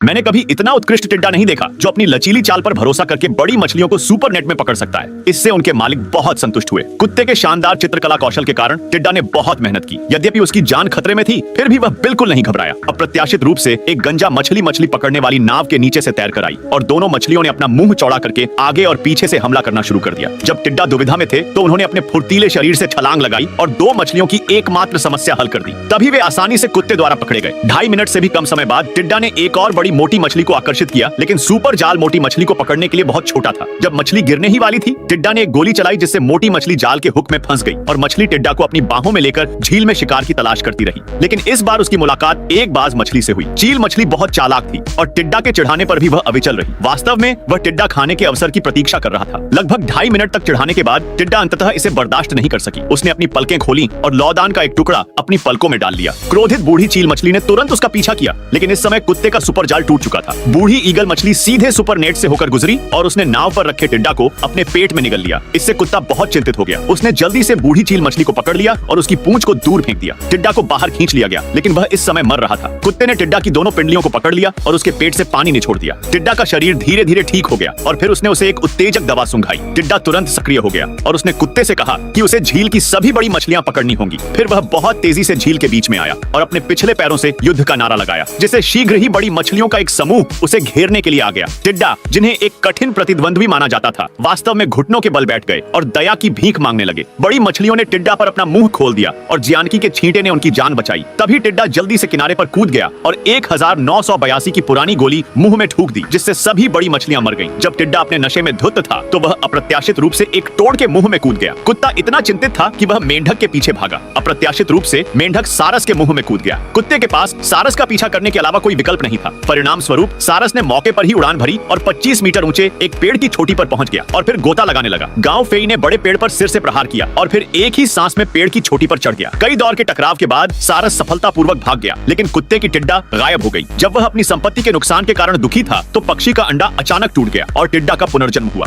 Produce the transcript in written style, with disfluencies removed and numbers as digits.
मैंने कभी इतना उत्कृष्ट टिड्डा नहीं देखा जो अपनी लचीली चाल पर भरोसा करके बड़ी मछलियों को सुपर नेट में पकड़ सकता है। इससे उनके मालिक बहुत संतुष्ट हुए। कुत्ते के शानदार चित्रकला कौशल के कारण टिड्डा ने बहुत मेहनत की। यद्यपि उसकी जान खतरे में थी, फिर भी वह बिल्कुल नहीं घबराया। अप्रत्याशित रूप से एक गंजा मछली पकड़ने वाली नाव के नीचे से तैर कर आई और दोनों मछलियों ने अपना मुंह चौड़ा करके आगे और पीछे से हमला करना शुरू कर दिया। जब टिड्डा दुविधा में थे तो उन्होंने अपने फुर्तीले शरीर से छलांग लगाई और दो मछलियों की एकमात्र समस्या हल कर दी। तभी वे आसानी से कुत्ते द्वारा पकड़े गए। 2.5 मिनट से भी कम समय बाद टिड्डा ने एक और बड़ी मोटी मछली को आकर्षित किया, लेकिन सुपर जाल मोटी मछली को पकड़ने के लिए बहुत छोटा था। जब मछली गिरने ही वाली थी, टिड्डा ने एक गोली चलाई जिससे मोटी मछली जाल के हुक में फंस गई और मछली टिड्डा को अपनी बाहों में लेकर झील में शिकार की तलाश करती रही। लेकिन इस बार उसकी मुलाकात एक बाज मछली से हुई। चील मछली बहुत चालाक थी और टिड्डा के चिढ़ाने पर भी वह अविचल रही। वास्तव में वह टिड्डा खाने के अवसर की प्रतीक्षा कर रहा था। लगभग 2.5 मिनट तक चिढ़ाने के बाद टिड्डा अंततः इसे बर्दाश्त नहीं कर सकी। उसने अपनी पलकें खोली और लौदान का एक टुकड़ा अपनी पलकों में डाल लिया। क्रोधित बूढ़ी चील मछली ने तुरंत उसका पीछा किया, लेकिन इस समय कुत्ते का सुपर जाल टूट चुका था। बूढ़ी ईगल मछली सीधे सुपर नेट से होकर गुजरी और उसने नाव पर रखे टिड्डा को अपने पेट में निगल लिया। इससे कुत्ता बहुत चिंतित हो गया। उसने जल्दी से बूढ़ी चील मछली को पकड़ लिया और उसकी पूंछ को दूर फेंक दिया। टिड्डा को बाहर खींच लिया गया, लेकिन वह इस समय मर रहा था। कुत्ते ने टिड्डा की दोनों पिंडलियों को पकड़ लिया और उसके पेट से पानी निचोड़ दिया। टिड्डा का शरीर धीरे धीरे ठीक हो गया और फिर उसने उसे एक उत्तेजक दवा सुंघाई। टिड्डा तुरंत सक्रिय हो गया और उसने कुत्ते से कहा कि उसे झील की सभी बड़ी मछलियां पकड़नी होंगी। फिर वह बहुत तेजी से झील के बीच में आया और अपने पिछले पैरों से युद्ध का नारा लगाया, जिससे शीघ्र ही बड़ी मछलियों का एक समूह उसे घेरने के लिए आ गया। टिड्डा, जिन्हें एक कठिन प्रतिद्वंद्वी माना जाता था, वास्तव में घुटनों के बल बैठ गए और दया की भीख मांगने लगे। बड़ी मछलियों ने टिड्डा पर अपना मुंह खोल दिया और जानकी के छींटे ने उनकी जान बचाई। तभी टिड्डा जल्दी से किनारे पर कूद गया और 1982 की पुरानी गोली मुंह में ठूक दी, जिससे सभी बड़ी मछलियां मर गईं। जब टिड्डा अपने नशे में धुत था तो वह अप्रत्याशित रूप से एक तोड़ के मुंह में कूद गया। कुत्ता इतना चिंतित था कि वह मेंढक के पीछे भागा। अप्रत्याशित रूप से मेंढक सारस के मुंह में कूद गया। कुत्ते के पास सारस का पीछा करने के अलावा कोई विकल्प नहीं था। परिणाम स्वरूप सारस ने मौके पर ही उड़ान भरी और 25 मीटर ऊंचे एक पेड़ की चोटी पर पहुंच गया और फिर गोता लगाने लगा। गांव फेई ने बड़े पेड़ पर सिर से प्रहार किया और फिर एक ही सांस में पेड़ की चोटी पर चढ़ गया। कई दौर के टकराव के बाद सारस सफलतापूर्वक भाग गया, लेकिन कुत्ते की टिड्डा गायब हो गई। जब वह अपनी संपत्ति के नुकसान के कारण दुखी था तो पक्षी का अंडा अचानक टूट गया और टिड्डा का पुनर्जन्म हुआ।